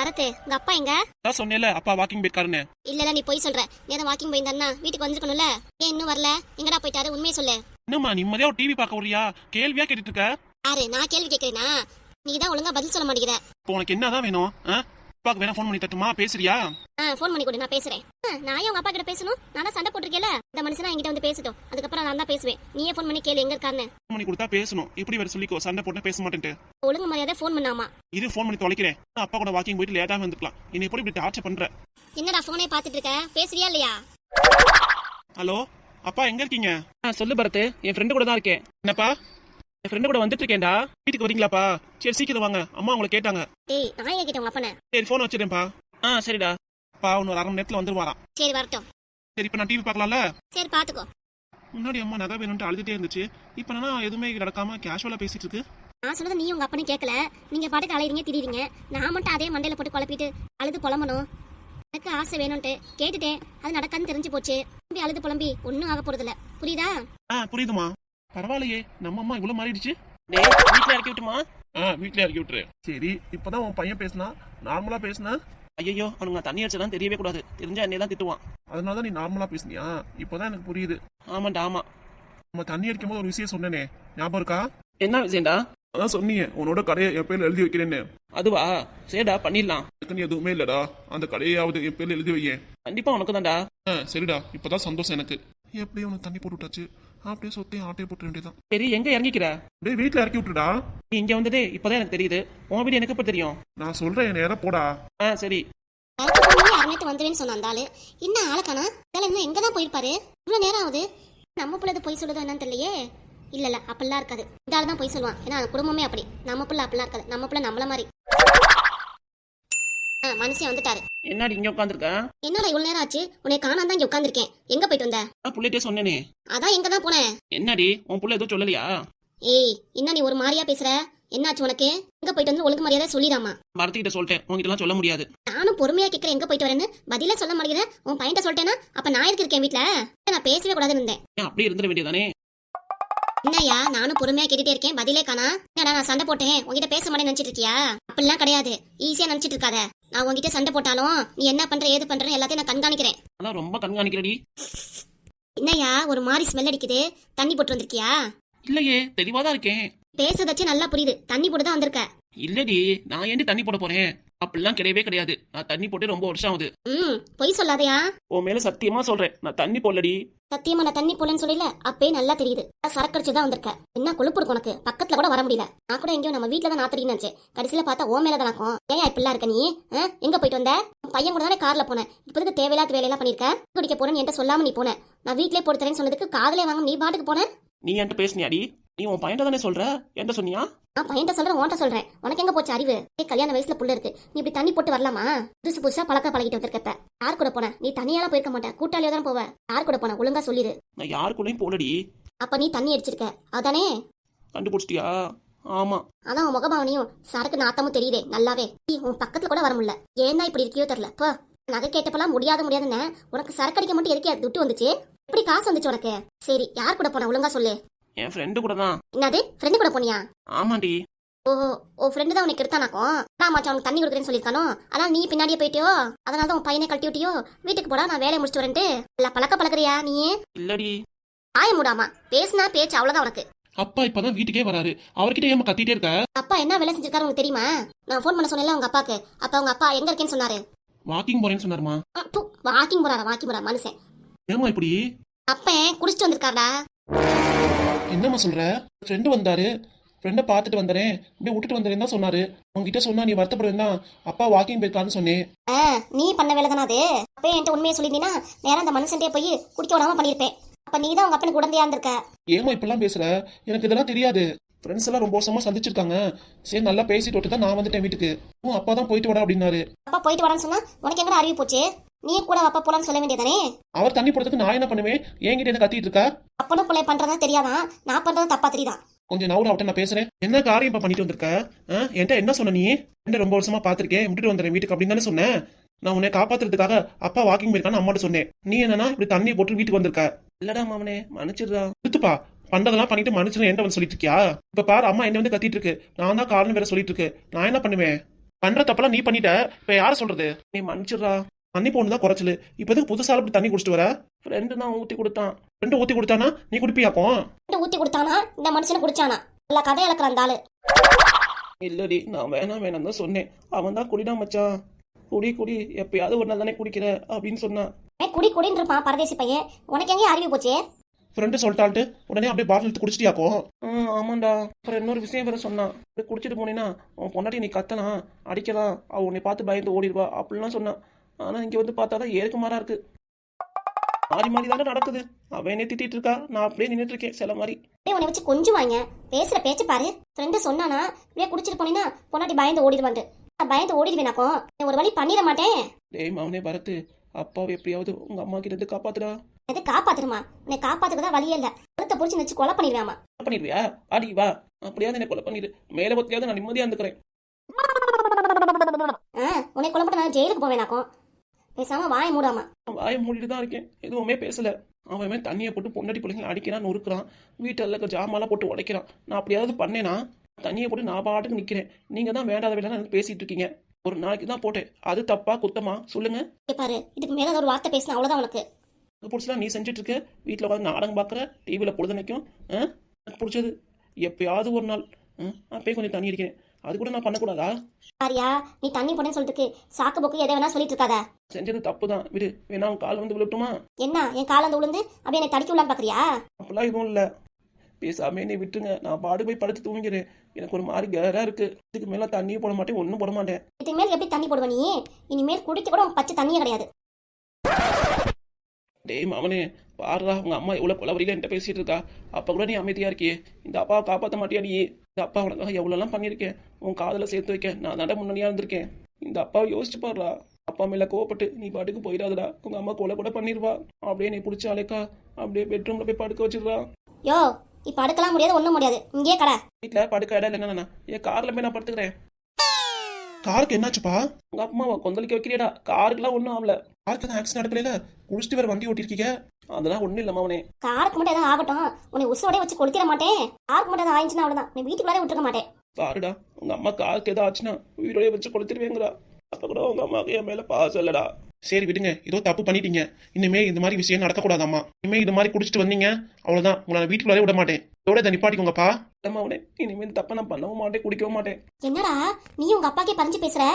பரத், உங்க அப்பா எங்க? நான் சொன்னேன்ல அப்பா வாக்கிங் போயிருக்காருன்னு. இல்ல நீ போய் சொல்ற. நேரம் வாக்கிங் போயிருந்தாருன்னா வீட்டுக்கு வந்துருக்கணும்ல. ஏன் இன்னும் வரல? எங்கடா போயிட்டாரு? உண்மையை சொல்லு. என்னம்மா நிம்மதியா ஒரு டிவி பார்க்க வரியா? கேள்வியா கேட்டுட்டு இருக்க? யாரு நான் கேள்வி கேட்கறேனா? நீ தான் ஒழுங்கா பதில் சொல்ல மாட்டேங்கிற. இப்போ உனக்கு என்னதான் வேணும்? அப்பாக்கு வேணா ஃபோன் பண்ணி தட்டுமா? பேசுறியா? ஃபோன் பண்ணி கொடு, நான் பேசுறேன். நான் உங்க அப்பா கிட்ட பேசணும். நானா சண்டை போட்டிருக்கேல. இந்த மனுஷனா என்கிட்ட வந்து பேசட்டும். அதுக்கப்புறம் நான் தான் பேசுவேன். நீயே ஃபோன் பண்ணி கேளு எங்க இருக்கான்னு. ஃபோன் பண்ணி கொடுத்தா பேசணும். இப்படி வேற சொல்லிக்கோ, சண்டை போட்டு பேச மாட்டேன்ட்டு. ஒழுங்கு மரியாதை ஃபோன் பண்ணாமா. இது ஃபோன் பண்ணி தொலைக்கிறேன். அப்பா கூட வாக்கிங் போயிட்டு லேட்டாக வந்துக்கலாம். என்னை எப்படி இப்படி டார்ச்சர் பண்ற? என்னடா ஃபோனே பாத்துட்டு இருக்க? பேசுறியா இல்லையா? ஹலோ அப்பா, எங்க இருக்கீங்க? சொல்லு பரத், என் ஃப்ரெண்டு கூட தான் இருக்கேன். என்னப்பா? என் ஃப்ரெண்டு கூட வந்துட்டு இருக்கேன்டா. வீட்டுக்கு வரீங்களாப்பா? சரி சீக்கிரம் வாங்க, அம்மா உங்களை கேட்டாங்க. டேய் நான் ஏன் கேட்டேன் உங்க அப்பனை? சரி ஃபோன் வச்சிடுறேன்ப்பா. சரிடா. அப்பா இன்னொரு அரை மணி நேரத்துல வந்துருவாராம். சரி வரட்டும். சரி இப்ப நான் டிவி பார்க்கலாம்ல? சரி பாத்துக்கோ. முன்னாடி அம்மா நகை வேணும்ட்டு அழுதுட்டே இருந்துச்சு. இப்ப என்னன்னா எதுவுமே நடக்காம கேஷுவலா பேசிட்டு இருக்கு. நான் சொன்னது நீ உங்க அப்பனே கேட்கல. நீங்க பாட்டுக்கு அலையிறீங்க திரிறீங்க. நான் மட்டும் அதே மண்டையில போட்டு குழப்பிட்டு அழுது புலம்பணும். எனக்கு ஆசை வேணும்ட்டு கேட்டுட்டேன். அது நடக்கான்னு தெரிஞ்சு போச்சு. இப்படி அழுது புலம்பி ஒன்னும் ஆக போறது இல்ல. புரியுதா? புரியுதுமா. பரவாயில்லையே, நம்ம அம்மா இவ்வளவு மாறிடுச்சு. வீட்டுல இறக்கி விட்டுமா? வீட்டுல இறக்கி விட்டுரு. சரி இப்பதான் உன் பையன் பேசினா, நார்மலா பேசினா. ஐயோ அவனுங்க தண்ணி அடிச்சதான் தெரியவே கூடாது. தெரிஞ்சா என்னைய தான் திட்டுவான். அதனாலதான் நீ நார்மலா பேசுனியா? இப்பதான் எனக்கு புரியுது. ஆமாண்டா ஆமா. நம்ம தண்ணி அடிக்கும் போது ஒரு விஷயம் சொன்னேனே, ஞாபகம் இருக்கா? என்ன விஷயம்டா? அதான் சொன்னீங்க உன்னோட கடையை என் பேர்ல எழுதி வைக்கிறேன்னு. அதுவா? சரிடா பண்ணிடலாம். நீ எதுவுமே இல்லடா, அந்த கடையாவது என் பேர்ல எழுதி வையேன். கண்டிப்பா உனக்கு தான்டா. சரிடா, இப்பதான் சந்தோஷம் எனக்கு. எப்படியும் உனக்கு தண்ணி போட்டு விட்டாச்சு. அப்படியே சொத்தையும் ஆட்டையை போட்டு வேண்டியதான். சரி எங்க இறங்கிக்கிற? டேய் வீட்டுல இறக்கி விட்டுடா. நீ இங்க வந்ததே இப்பதான் எனக்கு தெரியுது. உன் வீடு எனக்கு எப்ப தெரியும்? நான் சொல்றேன், நேரம் போடா. சரி. அரணைத்து வந்துருவேன்னு சொன்ன அந்த ஆளு இன்னும் ஆளுக்கானா? இன்னும் எங்கதான் போயிருப்பாரு? இவ்வளவு நேரம் ஆகுது. நம்ம பிள்ளை போய் சொல்லுதோ என்னன்னு தெரியலையே. இல்ல அப்படிலாம் இருக்காது. இந்த ஆள் தான் போய் சொல்லுவான். ஏன்னா குடும்பமே அப்படி. நம்ம பிள்ளை அப்படிலாம் இருக்காது. நம்ம பிள்ளை நம்மள மாதிரி. மனுஷன் வந்துட்டாரு. என்னடி இங்க உட்காந்துருக்க? என்னடா இவ்வளவு நேரம் ஆச்சு? உன்னை காணாம தான் இங்க உட்காந்துருக்கேன். எங்க போயிட்டு வந்த? புள்ளிட்டே சொன்னேனே. அதான் எங்க தான் போனேன். என்னடி உன் புள்ள எதுவும் சொல்லலையா? ஏய் என்ன நீ ஒரு மாதிரியா பேசுற? என்னாச்சு உனக்கு? எங்க போயிட்டு வந்து ஒழுங்கு மரியாதை சொல்லிடாமா. பரத்திக்கிட்ட சொல்லிட்டேன், உங்ககிட்ட எல்லாம் சொல்ல முடியாது. நானும் பொறுமையா கேட்கறேன் எங்க போயிட்டு வரேன்னு. பதிலே சொல்ல மாட்டேங்கிற. உன் பையன்ட்ட சொல்லிட்டேன்னா அப்ப நான் எதுக்கு இருக்கேன் வீட்டுல? நான் பேசவே கூடாதுன்னு இருந்தேன். அப்படியே இருந்துட வேண்டியதானே? என்னய்யா நானும் பொறுமையா கேட்டுட்டே இருக்கேன், பதிலே காணா. என்னடா நான் சண்டை போட்டேன் உங்ககிட்ட பேச மாட்டேன்னு நினைச்சிட்டு இருக்கியா? அப்படிலாம் கிடையாது. ஈஸியா நினைச்சிட்டு இருக்காத. நான் உங்ககிட்ட சண்டை போட்டாலும் நீ என்ன பண்ற ஏது பண்றேன்னு எல்லாத்தையும் நான் கண்காணிக்கிறேன். அதான் ரொம்ப கண்காணிக்கிறடி. என்னய்யா ஒரு மாதிரி ஸ்மெல் அடிக்குது? தண்ணி போட்டு வந்திருக்கியா? இல்லையே, தெளிவாதான் இருக்கேன். பேசுறதாச்சும் நல்லா புரியுது. தண்ணி போட்டு தான் வந்திருக்க. இல்லடி, நான் ஏண்டி தண்ணி போட போறேன்? அப்படிலாம் கிடையவே கிடையாது. நான் தண்ணி போட்டு ரொம்ப வருஷம் ஆகுது. பொய் சொல்லாதயா? உன் மேல சத்தியமா சொல்றேன், நான் தண்ணி போடலடி. சத்தியமா நான் தண்ணி போலன்னு சொல்லல. அப்பே நல்லா தெரியுது. சரக்கு அடிச்சுதான் வந்திருக்க. என்ன கொழுப்பு இருக்கு உனக்கு? பக்கத்துல கூட வர முடியல. நான் கூட எங்கேயும் நம்ம வீட்டுல தான் நாத்தடின்னு நினைச்சேன். கடைசியில பார்த்தா ஓ மேலதான் இருக்கும். ஏன் இப்படிலாம் இருக்க நீ? எங்க போயிட்டு வந்த? பையன் கூட தானே கார்ல போனேன். இப்போதுக்கு தேவையில்லாத வேலையெல்லாம் பண்ணிருக்க. குடிக்க போறேன்னு என்கிட்ட சொல்லாம நீ போன. நான் வீட்லயே போட்டு தரேன்னு சொன்னதுக்கு காதலே வாங்க நீ பாட்டுக்கு போன. நீ என்கிட்ட பேசுனியாடி? நீ உன் பையன் தானே சொல்ற? என்கிட்ட சொன்னியா? நான் பையன்ட்ட சொல்றேன், உன்கிட்ட சொல்றேன். உனக்கு எங்க போச்சு அறிவு? கல்யாண வயசுல புள்ள இருக்கு. நீ இப்படி தண்ணி போட்டு வரலாமா? புதுசா பழகிட்டு வந்திருக்க. யார் கூட போன? நீ தனியாலாம் போயிருக்க மாட்டேன், கூட்டாளியா தான் போவ. யார் கூட போன ஒழுங்கா சொல்லிடு. நான் யாருக்குள்ளயும் போலடி. அப்ப நீ தண்ணி அடிச்சிருக்க அதானே? கண்டுபிடிச்சிட்டியா? ஆமா. அதான் உன் முகபாவனையும் சரக்கு நாத்தமும் தெரியுதே நல்லாவே. உன் பக்கத்துல கூட வர முடியல. ஏன்னா இப்படி இருக்கியோ தெரியல. போ. நகை கேட்டப்பெல்லாம் முடியாதுன்னு உனக்கு சரக்கு அடிக்க மட்டும் எதுக்கே துட்டு வந்துச்சு? எப்படி காசு வந்துச்சு உனக்கு? சரி யார் கூட போன ஒழுங்கா சொல்லு. என் ஃப்ரெண்டு கூட தான். என்னது ஃப்ரெண்டு கூட போனியா? ஆமாண்டி. ஓஹோ, ஓ ஃப்ரெண்டு தான் உனக்கு எடுத்தானாக்கும். நான் மச்சான் உனக்கு தண்ணி கொடுக்குறேன்னு சொல்லியிருக்கானோ. அதான் நீ பின்னாடியே போயிட்டியோ. அதனால தான் உன் பையனை கழட்டி விட்டியோ. வீட்டுக்கு போடா, நான் வேலையை முடிச்சுட்டு வரேன்ட்டு இல்ல பழக்கிறியா நீ? இல்லடி. ஆய மூடாமா. பேசுனா பேச்சு அவ்வளவுதான் உனக்கு. அப்பா இப்பதான் வீட்டுக்கே வராரு. அவர்கிட்ட ஏமா கத்திட்டே இருக்க? அப்பா என்ன வேலை செஞ்சிருக்காரு உனக்கு தெரியுமா? நான் ஃபோன் பண்ண சொன்னேன்ல உங்க அப்பாக்கு. அப்ப உங்க அப்பா எங்க இருக்கேன்னு சொன்னாரு? வாக்கிங் போறேன்னு சொன்னாருமா. வாக்கிங் போறா மனுஷன். ஏமா இப்படி? அப்பன் குடிச்சிட்டு வந்திருக்காடா. என்னம்மா சொல்ற? ஃப்ரெண்டு வந்தாரு, ஃப்ரெண்டை பார்த்துட்டு வந்தேன், இப்படியே விட்டுட்டு வந்தேன்னு தான் சொன்னாரு. உங்ககிட்ட சொன்னா நீ வருத்தப்படுவேன்னா அப்பா வாக்கிங் போயிருக்கான்னு சொன்னேன். நீ பண்ண வேலை தானே அது. அப்பே என்கிட்ட உண்மையை சொல்லியிருந்தீங்கன்னா நேரம் அந்த மனுஷன்டே போய் குடிக்க விடாம பண்ணிருப்பேன். அப்ப நீ தான் உங்க அப்பனுக்கு உடந்தையா இருந்திருக்க. ஏமா இப்பெல்லாம் பேசுற? எனக்கு இதெல்லாம் தெரியாது. ஃப்ரெண்ட்ஸ் எல்லாம் ரொம்ப வருஷமா சந்திச்சிருக்காங்க. சரி நல்லா பேசிட்டு விட்டு தான் நான் வந்துட்டேன் வீட்டுக்கு. அப்பா தான் போயிட்டு வாடா அப்படின்னாரு. அப்பா போயிட்டு வாடான்னு சொன்னா உனக்கு எங்கடா அறிவு போச்சு? நீ கூட அப்பா போலான்னு சொல்ல வேண்டியதானே? அவர் தண்ணி போடுறதுக்கு நான் என்ன பண்ணுவேன்? என்கிட்ட என்ன கத்திட்டு இருக்கா? அப்பனும் பிள்ளை பண்றதா தெரியாதான், நான் பண்றது தப்பா தெரியுதா? கொஞ்சம் நவுட அவட்ட நான் பேசுறேன். என்ன காரியம் பண்ணிட்டு வந்திருக்க? என்கிட்ட என்ன சொன்ன நீ? ரொம்ப வருஷமா பாத்திருக்கேன், விட்டுட்டு வந்துடுறேன் வீட்டுக்கு அப்படின்னு தானே சொன்னேன். நான் உன்னை காப்பாத்துறதுக்காக அப்பா வாக்கிங் போயிருக்கான்னு அம்மாட்ட சொன்னேன். நீ என்னன்னா இப்படி தண்ணி போட்டு வீட்டுக்கு வந்திருக்க. இல்லடா மாமனே, மன்னிச்சிடுறா. எடுத்துப்பா, பண்றதெல்லாம் பண்ணிட்டு மனுஷன் என்ன வந்து சொல்லிட்டு இருக்கியா? இப்ப பாரு, அம்மா என்ன வந்து கத்திட்டு இருக்கு. நான் தான் காரணம் வேற சொல்லிட்டு இருக்கு. நான் என்ன பண்ணுவேன்? பண்ற தப்பெல்லாம் நீ பண்ணிட்ட, இப்ப யார சொல்றது? நீ மன்னிச்சிடுறா. மன்னிப்பு ஒண்ணுதான் குறைச்சலு. இப்ப எதுக்கு புதுசா அப்படி தண்ணி குடிச்சிட்டு வர? ஃப்ரெண்டு தான் ஊத்தி கொடுத்தான். ஃப்ரெண்டு ஊத்தி கொடுத்தானா நீ குடிப்பியாப்போ? ஊத்தி கொடுத்தானா இந்த மனுஷனை குடிச்சானா? நல்லா கதை இழக்கிற அந்த ஆளு. இல்லடி, நான் வேணாம் தான் சொன்னேன். அவன் தான் குடிடா மச்சான், குடி எப்பயாவது ஒரு நாள் தானே குடிக்கிற அப்படின்னு சொன்னான். குடி குடின்னு இருப்பான் பரதேசி பையன். உனக்கு எங்கேயும் அறிவு போச்சே? ஃப்ரெண்டு சொல்லிட்டாள்ட்டு உடனே அப்படியே பாட்டில் எடுத்து குடிச்சிட்டியாக்கோ? ஆமாண்டா. அப்புறம் இன்னொரு விஷயம் வேற சொன்னான். குடிச்சிட்டு போனீங்கன்னா உன் பொண்டாட்டி நீ கத்தலாம் அடிக்கலாம், அவ உன்னை பார்த்து பயந்து ஓடிடுவா அப்படிலாம் சொன்னான். ஆனா இங்க வந்து பார்த்தாதான் ஏற்கு மாறா இருக்கு. மாறி தானே நடக்குது. அவன் என்னை திட்டிட்டு இருக்கா, நான் அப்படியே நின்றுட்டு இருக்கேன் சில மாதிரி. உன்னை வச்சு கொஞ்சம் வாங்க. பேசுற பேச்சு பாரு. ஃப்ரெண்டு சொன்னானா இப்படியே குடிச்சிட்டு போனீங்கன்னா பொண்டாட்டி பயந்து ஓடிடுவான்ட்டு. பயந்து ஓடிடுவேனாக்கோ ஒரு வழி பண்ணிட மாட்டேன். டேய் மவனே பரத்து, அப்பாவை எப்படியாவது உங்க அம்மா கிட்ட இருந்து காப்பாத்துடா. எது காப்பாத்துருமா? உன்னை காப்பாத்துக்கதான் வழியே இல்ல. கழுத்தை புடிச்சு வச்சு கொலை பண்ணிடுவேமா. கொலை பண்ணிடுவியா? அடி வா, அப்படியாவது என்ன கொலை பண்ணிடு. மேல பத்தியாவது நான் நிம்மதியா இருந்துக்கிறேன். உன்னை கொலை பண்ண நான் ஜெயிலுக்கு போவேனாக்கும். பேசாம வாய மூடாமா. வாயை மூடிட்டு தான் இருக்கேன், எதுவுமே பேசல. அவன் தண்ணியை போட்டு பொண்டாட்டி பிள்ளைங்களை அடிக்கிறான், நொறுக்கிறான், வீட்டில் ஜாமான்லாம் போட்டு உடைக்கிறான். நான் அப்படியாவது பண்ணேனா தண்ணியை போட்டு நான் பாட்டுக்கு நிற்கிறேன். நீங்கள் தான் வேண்டாத வேண்டாம் பேசிட்டு இருக்கீங்க. ஒரு நாளைக்கு தான் போட்டேன், அது தப்பா குத்தமா சொல்லுங்க? பாரு, இதுக்கு மேல ஒரு வார்த்தை பேசினா அவ்வளவுதான் உனக்கு. பிடிச்சலாம் நீ செஞ்சுட்டு இருக்க. வீட்டில் உட்காந்து நாடகம் பார்க்குற, டிவியில் பொழுதுனைக்கும். எனக்கு பிடிச்சது எப்பயாவது ஒரு நாள் அப்பயே கொஞ்சம் தண்ணி அடிக்கிறேன், அது கூட நான் பண்ணக்கூடாதா? ஆரியா, நீ தண்ணி போடன்னு சொல்லிட்டு சாக்கு போக்கு எதை வேணா சொல்லிட்டு இருக்காத. செஞ்சது தப்பு தான், விடு. வேணா உன் கால் வந்து விழுட்டுமா? என்ன என் கால வந்து விழுந்து அப்படியே என்னை தடுக்கி விடலான்னு பாக்குறியா? அப்பெல்லாம் எதுவும் இல்லை, பேசாம என்னை விட்டுருங்க. நான் பாடு போய் படுத்து தூங்கிறேன். எனக்கு ஒரு மாதிரி கேரா இருக்கு. இதுக்கு மேல தண்ணியும் போட மாட்டேன், ஒன்றும் போட மாட்டேன். இதுக்கு மேல எப்படி தண்ணி போடுவ நீ? இனிமேல் குடிக்க கூட பச்சை தண்ணியே கிடையாது. டேய் மாமனே பாருடா, உங்க அம்மா எவ்வளவு கொலவரியில என்கிட்ட பேசிட்டு இருக்கா. அப்ப கூட நீ அமைதியா இருக்கியே, இந்த அப்பாவை காப்பாற்ற மாட்டியா நீ? இந்த அப்பா உனக்காக எவ்வளோலாம் பண்ணியிருக்கேன், உன் காதல சேர்த்து வைக்க நான் தாண்ட முன்னாடியா இருந்திருக்கேன். இந்த அப்பாவை யோசிச்சு பாடுறா. அப்பா மேல கோவப்பட்டு நீ பாட்டுக்கு போயிடாதடா, உங்க அம்மா கொலை கூட பண்ணிடுவா. அப்படியே நீ பிடிச்ச அழைக்கா அப்படியே பெட்ரூம்ல போய் படுக்க வச்சிடுறா. யோ, இப்ப படுக்கலாம் முடியாது, ஒண்ணும் முடியாது. இங்கே கடை வீட்டுல படுக்க இடம் இல்லைன்னா என் கார்ல போய் நான் படுத்துக்கிறேன். காருக்கு என்னாச்சுப்பா? உங்க அம்மாவை கொந்தளிக்க வைக்கிறியடா. காருக்குலாம் ஒன்றும் ஆகல. காருக்கு தான் ஆக்சிடென்ட் நடக்கல, குடிச்சிட்டு வேற வண்டி ஓட்டிருக்கீங்க. அதெல்லாம் ஒன்றும் இல்லை மாமனே. காருக்கு மட்டும் ஏதாவது ஆகட்டும், உன்னை உசுரோட வச்சு கொளுத்திட மாட்டேன். காருக்கு மட்டும் ஏதாவது ஆயிடுச்சுன்னா அவ்வளவுதான், நீ வீட்டுக்குள்ளாரே விட்டுருக்க மாட்டேன். பாருடா, உங்க அம்மா காருக்கு ஏதாவது ஆச்சுன்னா உயிரோட வச்சு கொடுத்துருவேங்கிறா. அப்ப கூட உங்க அம்மாவுக்கு என் மேல பாசம் இல்லடா. சரி விடுங்க, ஏதோ தப்பு பண்ணிட்டீங்க. இனிமே இந்த மாதிரி விஷயம் நடக்கக்கூடாதாம்மா. இனிமே இது மாதிரி குடிச்சிட்டு வந்தீங்க அவ்வளவுதான், உங்களை வீட்டுக்குள்ளாரே விட மாட்டேன். இதோட இதை நிப்பாட்டிக்கோங்கப்பா. அம்மாவனே, இனிமேல் தப்ப நான் பண்ணவும் மாட்டேன், குடிக்கவும் மாட்டேன். என்னடா நீ உங்க அப்பாக்கே பறிஞ்சு பேசுற?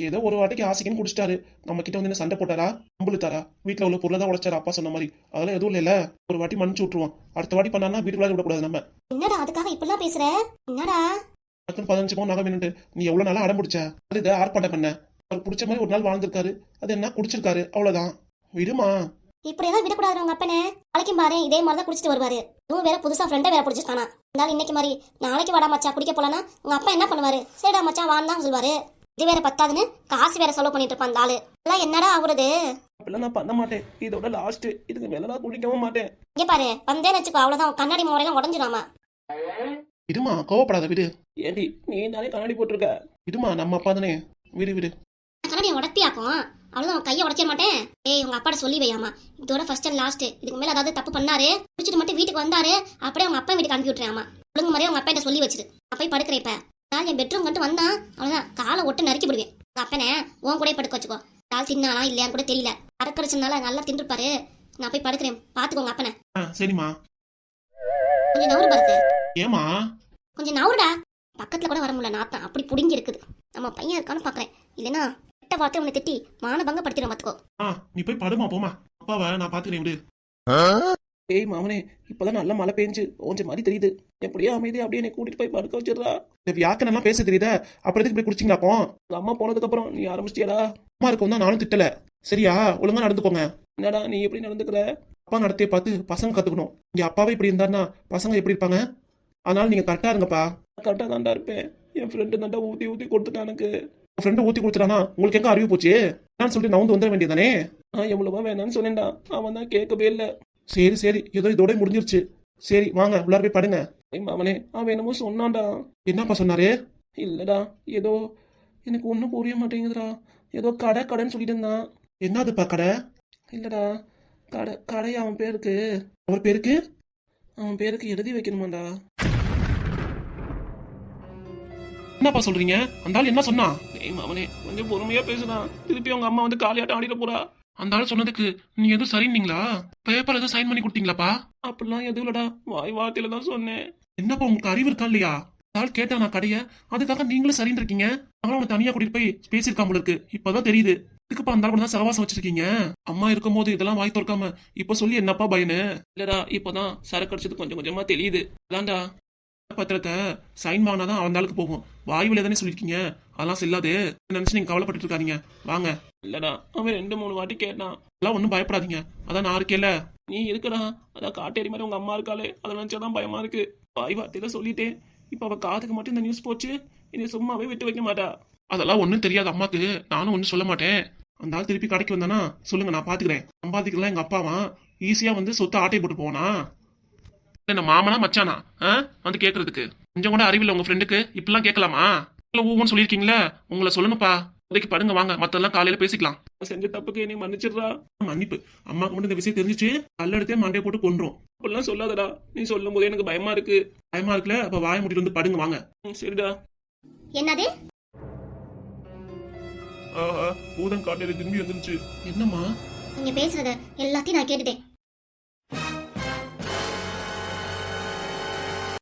ஏதோ ஒரு வாட்டிக்கு ஆசைக்குன்னு குடிச்சிட்டாரு, நம்ம கிட்ட வந்து என்ன சண்டை போட்டாரா, அம்புழுத்தாரா, வீட்டுல உள்ள பொருளை தான் உடைச்சாரு அப்பா சொன்ன மாதிரி. அதெல்லாம் எதுவும் இல்ல, ஒரு வாட்டி மன்னிச்சு விட்டுருவோம். அடுத்த வாட்டி பண்ணா வீட்டுக்குள்ளார விடக்கூடாது நம்ம. என்னடா அதுக்காக இப்படிலாம் பேசுற? என்னடா 15 பவுன் நகை வேணுட்டு நீ எவ்வளவு நாளா அடம் பிடிச்ச? அது இதை ஆர்ப்பாட்டம் பண்ண. அவர் பிடிச்ச மாதிரி ஒரு நாள் வாழ்ந்திருக்காரு, அது என்ன குடிச்சிருக்காரு, அவ்வளவுதான். விடுமா. இப்படி ஏதாவது விடக்கூடாது உங்க அப்பனே. நாளைக்கும் பாரு இதே மாதிரி தான் குடிச்சிட்டு வருவாரு. இதுவும் வேற புதுசா ஃப்ரெண்டை வேற பிடிச்சிருக்கானா. இருந்தாலும் இன்னைக்கு மாதிரி நாளைக்கு வாடா மச்சா குடிக்க போலானா உங்க அப்பா என்ன பண்ணுவாரு? சரிடா மச்சான் வான்னு தான் சொல்லுவாரு. இது வேற பத்தாதுன்னு காசு வேற செலவு பண்ணிட்டு இருப்பான் அந்த ஆளு. எல்லாம் என்னடா ஆகுறது? அப்படிலாம் நான் பண்ண மாட்டேன், இதோட லாஸ்ட். இதுக்கு மேலதான் குடிக்கவும் மாட்டேன். இங்க பாரு, வந்தேன்னு வச்சுக்கோ அவ்வளவுதான், கண்ணாடி முறையெல்லாம் உடஞ்சிடாமா. விடுமா, கோவப்படாத, விடு. ஏண்டி நீ தானே கண்ணாடி போட்டிருக்க? விடுமா, நம்ம அப்பா தானே, விடு விடு. கண்ணாடி உடப்பியாக்கும் அவ்வளவுதான், உன் கையை உடைச்சிட மாட்டேன். ஏய் உங்க அப்பாட்ட சொல்லி வையாமா, இதோட ஃபர்ஸ்ட் அண்ட் லாஸ்ட். இதுக்கு மேல ஏதாவது தப்பு பண்ணாரு, குடிச்சிட்டு மட்டும் வீட்டுக்கு வந்தாரு, அப்படியே உங்க அப்பா வீட்டுக்கு அனுப்பி விட்டுறாமா. ஒழுங்கு மாதிரியே உங்க அப்பா கிட்ட சொல்லி வச்சிரு. நான் போய் படுக்கிறேன். இப்ப நான் என் பெட்ரூம் கண்டு வந்தான் அவ்வளவுதான், காலை ஒட்டு நறுக்கி விடுவேன். உங்க அப்பனே உன் கூட படுக்க வச்சுக்கோ. கால் தின்னானா இல்லையான்னு கூட தெரியல, அடக்கடிச்சதுனால நல்லா தின்றுப்பாரு. நான் போய் படுக்கிறேன், பாத்துக்கோங்க அப்பனை. சரிம்மா. கொஞ்சம் நவுறு படுத்து. ஏமா? கொஞ்சம் நவுறுடா. பக்கத்துல கூட வர முடியல, நாத்தம் அப்படி புடிங்கி இருக்குது. நம்ம பையன் இருக்கான்னு பாக்குறேன், இல்லைன்னா கெட்ட வார்த்தை உன்னை திட்டி மானபங்க படுத்திடும் பாத்துக்கோ. நீ போய் படுமா, போமா. அப்பாவை நான் பாத்துக்கிறேன், விடு. ஏய் மாமனே, இப்பதான் நல்ல மழை பெஞ்சு கொஞ்சம் மாதிரி தெரியுது. எப்படியோ அமைதி அப்படியே என்னை கூட்டிட்டு போய் படுக்க வச்சிடுறா. யாக்கனெல்லாம் பேச தெரியுதா? அப்புறம் எதுக்கு இப்படி குடிச்சிங்களா? அப்போ உங்க அம்மா போனதுக்கு அப்புறம் நீ ஆரம்பிச்சிட்டியாடா? அம்மா இருக்கும் தான் நானும் திட்டல. சரியா? ஒழுங்கா நடந்துக்கோங்க. என்னடா நீ எப்படி நடந்துக்கிற? அப்பா நடத்தைய பார்த்து பசங்க கத்துக்கணும். இங்க அப்பாவே இப்படி இருந்தாருன்னா பசங்க எப்படி இருப்பாங்க? அதனால நீங்க கரெக்டா இருங்கப்பா. கரெக்டா தான்டா இருப்பேன். என் ஃப்ரெண்டு தான்டா ஊத்தி ஊத்தி கொடுத்துட்டான் எனக்கு. ஃப்ரெண்டு ஊத்தி கொடுத்துட்டானா உங்களுக்கு எங்க அறிவு போச்சு? நான் சொல்லிட்டு நான் வந்துட வேண்டியதானே. நான் எவ்வளவா வேணான்னு சொன்னேன்டா, அவன் தான் கேட்கவே இல்லை. சரி சரி, ஏதோ இதோட முடிஞ்சிருச்சு. சரி வாங்க, உள்ளார போய் படுங்க. மாமனே, அவன் என்னமோ சொன்னான்டா. என்னப்பா சொன்னாரு? இல்லடா, ஏதோ எனக்கு ஒன்றும் புரிய மாட்டேங்குதுடா. ஏதோ கடைன்னு சொல்லிட்டு இருந்தான். என்னதுப்பா கடை? இல்லடா, கடை அவன் பேருக்கு. அவர் பேருக்கு? அவன் பேருக்கு எழுதி வைக்கணுமாண்டா. என்னப்பா சொல்றீங்க? அந்த ஆள் என்ன சொன்னா? டேய் மாமனே கொஞ்சம் பொறுமையா பேசுனா திருப்பி உங்க அம்மா வந்து காளியாட்டம் ஆடிட போறா. அந்த ஆள் சொன்னதுக்கு நீ எதுவும் சரின்னீங்களா? பேப்பர் எதுவும் சைன் பண்ணி கொடுத்தீங்களாப்பா? அப்படிலாம் எதுவும் இல்லடா, வாய் வார்த்தையில தான் சொன்னேன். என்னப்பா உங்களுக்கு அறிவு இருக்கா இல்லையா? அந்த ஆள் கேட்டா நான் கடைய, அதுக்காக நீங்களும் சரின்னு இருக்கீங்க. அவன் அவனை தனியா கூட்டிட்டு போய் பேசியிருக்கான் போல இருக்கு. இப்பதான் தெரியுது. இதுக்குப்பா அந்த ஆள் கூட தான் சகவாசம் வச்சிருக்கீங்க. அம்மா இருக்கும்போது இதெல்லாம் வாய் திறக்காம இப்ப சொல்லி என்னப்பா பயனு? இல்லடா இப்பதான் சரக்கு அடிச்சது கொஞ்சம் கொஞ்சமா தெரியுது. அதான்டா. பத்திரத்தை சைன் வாங்கினாதான் அந்த ஆளுக்கு போகும். வாயுவில தானே சொல்லிருக்கீங்க, அதெல்லாம் செல்லாது நினைச்சு நீங்க கவலைப்பட்டு இருக்காதீங்க. வாங்க. இல்லடா அவன் 2-3 வாட்டி கேட்டான். எல்லாம் ஒன்றும் பயப்படாதீங்க. அதான் நான் இருக்கேன்ல. நீ இருக்கடா, அதான் காட்டேரி மாதிரி உங்க அம்மா இருக்காளே, அதை நினைச்சாதான் பயமா இருக்கு. வாய் வார்த்தையில சொல்லிட்டேன். இப்ப அவ காதுக்கு மட்டும் இந்த நியூஸ் போச்சு, இனி சும்மாவே விட்டு வைக்க மாட்டா. அதெல்லாம் ஒன்றும் தெரியாது அம்மாக்கு. நானும் ஒன்றும் சொல்ல மாட்டேன். அந்த ஆள் திருப்பி கடைக்கு வந்தானா சொல்லுங்க, நான் பாத்துக்கிறேன். சம்பாதிக்கலாம் எங்க அப்பாவா ஈஸியா வந்து சொத்தை ஆட்டை போட்டு போனா என்ன மாமனா மச்சானா வந்து கேக்குறதுக்கு கொஞ்சம் கூட அறிவில்லை உங்க ஃப்ரெண்டுக்கு. இப்பெல்லாம் கேட்கலாமா? இல்ல ஊன்னு சொல்லியிருக்கீங்களா? உங்களை சொல்லணும்ப்பா. உதவிக்கு படுங்க, வாங்க. மத்தெல்லாம் காலையில பேசிக்கலாம். செஞ்ச தப்புக்கு நீ மன்னிச்சிடுறா. மன்னிப்பு அம்மாக்கு மட்டும் இந்த விஷயம் தெரிஞ்சிச்சு கல்லெடுத்தே மண்டையை போட்டு கொன்றும். அப்படிலாம் சொல்லாதடா, நீ சொல்லும் போதே எனக்கு பயமா இருக்கு. பயமா இருக்குல்ல? அப்ப வாய மூடிட்டு வந்து படுங்க, வாங்க. சரிடா. என்னது? பூதம் காட்டையில திரும்பி வந்துருச்சு. என்னம்மா? நீங்க பேசுறத எல்லாத்தையும் நான் கேட்டுட்டேன்.